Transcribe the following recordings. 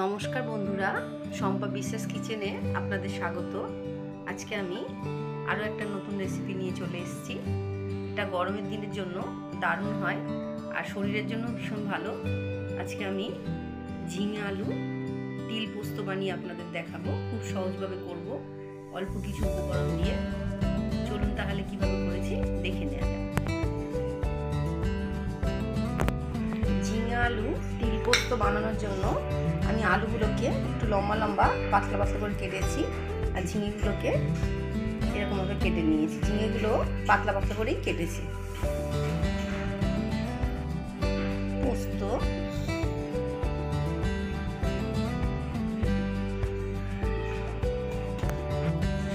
নমস্কার বন্ধুরা, শম্পা বিশ্বাস কিচেনে আপনাদের স্বাগত। আজকে আমি আরও একটা নতুন রেসিপি নিয়ে চলে এসেছি। এটা গরমের দিনের জন্য দারুণ হয় আর শরীরের জন্য ভীষণ ভালো। আজকে আমি ঝিঙে আলু তিল পোস্ত বানিয়ে আপনাদের দেখাবো। খুব সহজভাবে করব, অল্প কিছু উপকরণ দিয়ে। চলুন তাহলে কিভাবে করেছি দেখে নেওয়া যাক। ঝিঙে আলু তিল পোস্ত বানানোর জন্য আমি আলুগুলোকে একটু লম্বা লম্বা পাতলা পাতলা করে কেটেছি আর ঝিঙেগুলোকে এরকমভাবে কেটে নিয়েছি। ঝিঙেগুলো পাতলা পাতলা করেই কেটেছি। পোস্ত,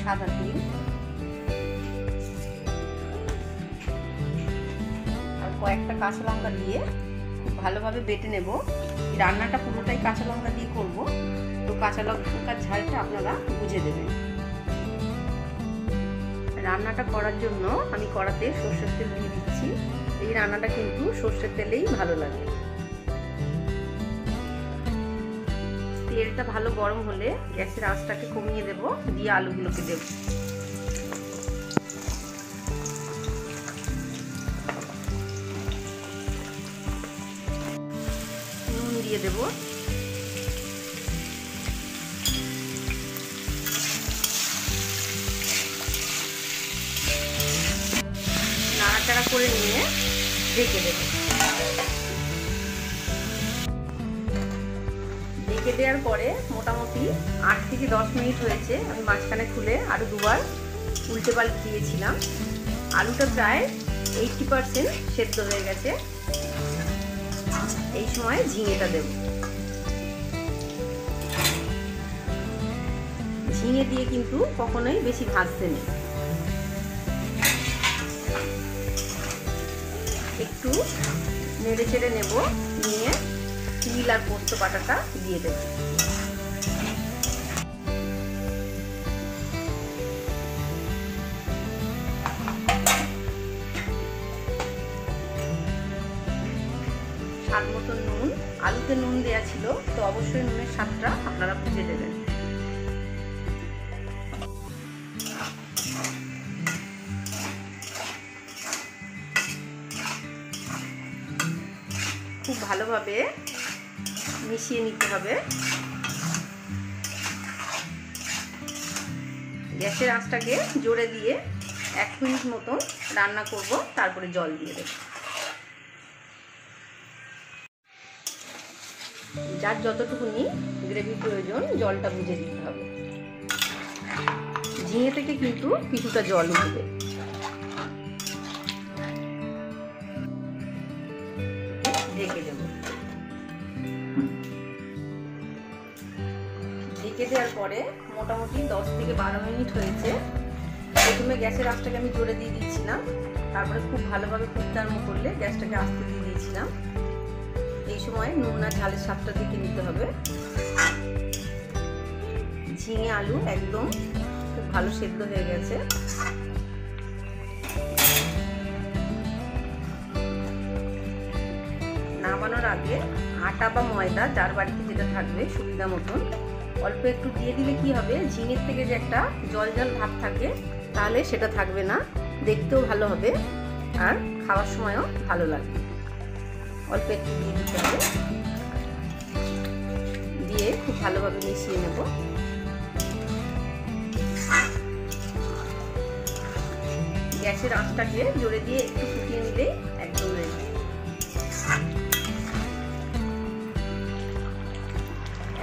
সাদা তিল আর কয়েকটা কাঁচা লঙ্কা দিয়ে খুব ভালোভাবে বেটে নেব। রান্নাটা পুরোটাই কাঁচা লঙ্কা দিয়ে করব, তো কাঁচা লঙ্কার ঝালটা আপনারা বুঝে দেবেন। রান্নাটা করার জন্য আমি কড়াতে সর্ষের তেল দিয়ে দিচ্ছি। এই রান্নাটা কিন্তু সর্ষের তেলেই ভালো লাগে। তেলটা ভালো গরম হলে গ্যাসের আঁচটাকে কমিয়ে দেব, দিয়ে আলুগুলোকে দেব। নুন দিয়ে দেব, নাড়াচাড়া করে নিয়ে ঢেকে দেব। ঢেকে দেওয়ার পরে মোটামুটি 8 থেকে 10 মিনিট হয়েছে। আমি মাঝখানে খুলে আরো দুবার উল্টে পাল্টে দিয়েছিলাম। আলুটা প্রায় 80% সেদ্ধ হয়ে গেছে। এই সময় ঝিঙেটা দেব। ঝিঙে দিয়ে কিন্তু কখনোই বেশি ভাজতে নেই। একটু নেড়ে চেড়ে নেব, নিয়ে তিল আর পোস্ত বাটাটা দিয়ে দেব। স্বাদ মতন নুন, আলুতে নুন দেওয়া ছিল, তো অবশ্যই নুনের স্বাদটা আপনারা বুঝে দেবেন। খুব ভালোভাবে মিশিয়ে নিতে হবে। গ্যাসের আঁচটাকে জোরে দিয়ে 1 মিনিট মতন রান্না করব, তারপরে জল দিয়ে দেব। যার যতটুকুনি গ্রেভি প্রয়োজন জলটা বুঝে দিতে হবে। ঝিঙে থেকে কিন্তু কিছুটা জল উঠবে। ঢেকে দেব। ঢেকে দেওয়ার পরে মোটামুটি 10 থেকে 12 মিনিট হয়েছে। প্রথমে গ্যাসের আঁচটাকে আমি জোরে দিয়ে দিচ্ছিলাম, তারপরে খুব ভালোভাবে ফুটতে আরম্ভ করলে গ্যাসটাকে আস্তে দিয়ে দিয়েছিলাম। এই সময় নুন আর ঝালের স্বাদটা দেখে নিতে হবে। ঝিঙে আলু একদম খুব ভালো সেদ্ধ হয়ে গেছে। নামানোর আগে আটা বা ময়দা যার বাড়িতে যেটা থাকবে সুবিধা মতন অল্প একটু দিয়ে দিলে কি হবে, ঝিঙের থেকে যে একটা জল জল ভাব থাকে তাহলে সেটা থাকবে না, দেখতেও ভালো হবে আর খাওয়ার সময়ও ভালো লাগবে। অল্প একটু দিয়ে দিতে হবে, দিয়ে খুব ভালোভাবে মিশিয়ে নেব। গ্যাসের আঁচটাকে জোরে দিয়ে একটু ফুটিয়ে নিলেই একদম রেডি।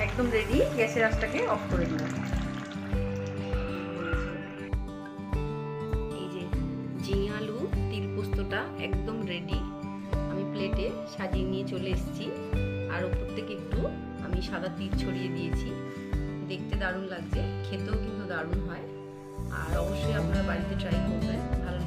একদম রেডি। গ্যাসের আঁচটাকে অফ করে দিলাম। এই যে ঝিঙে আলু তিল পোস্তটা একদম রেডি। আমি প্লেটে সাজিয়ে নিয়ে চলে এসেছি আর ওপর থেকে একটু আমি সাদা তিল ছড়িয়ে দিয়েছি। দেখতে দারুণ লাগছে, খেতেও কিন্তু দারুণ হয়। আর অবশ্যই আপনারা বাড়িতে ট্রাই করবেন। ভালো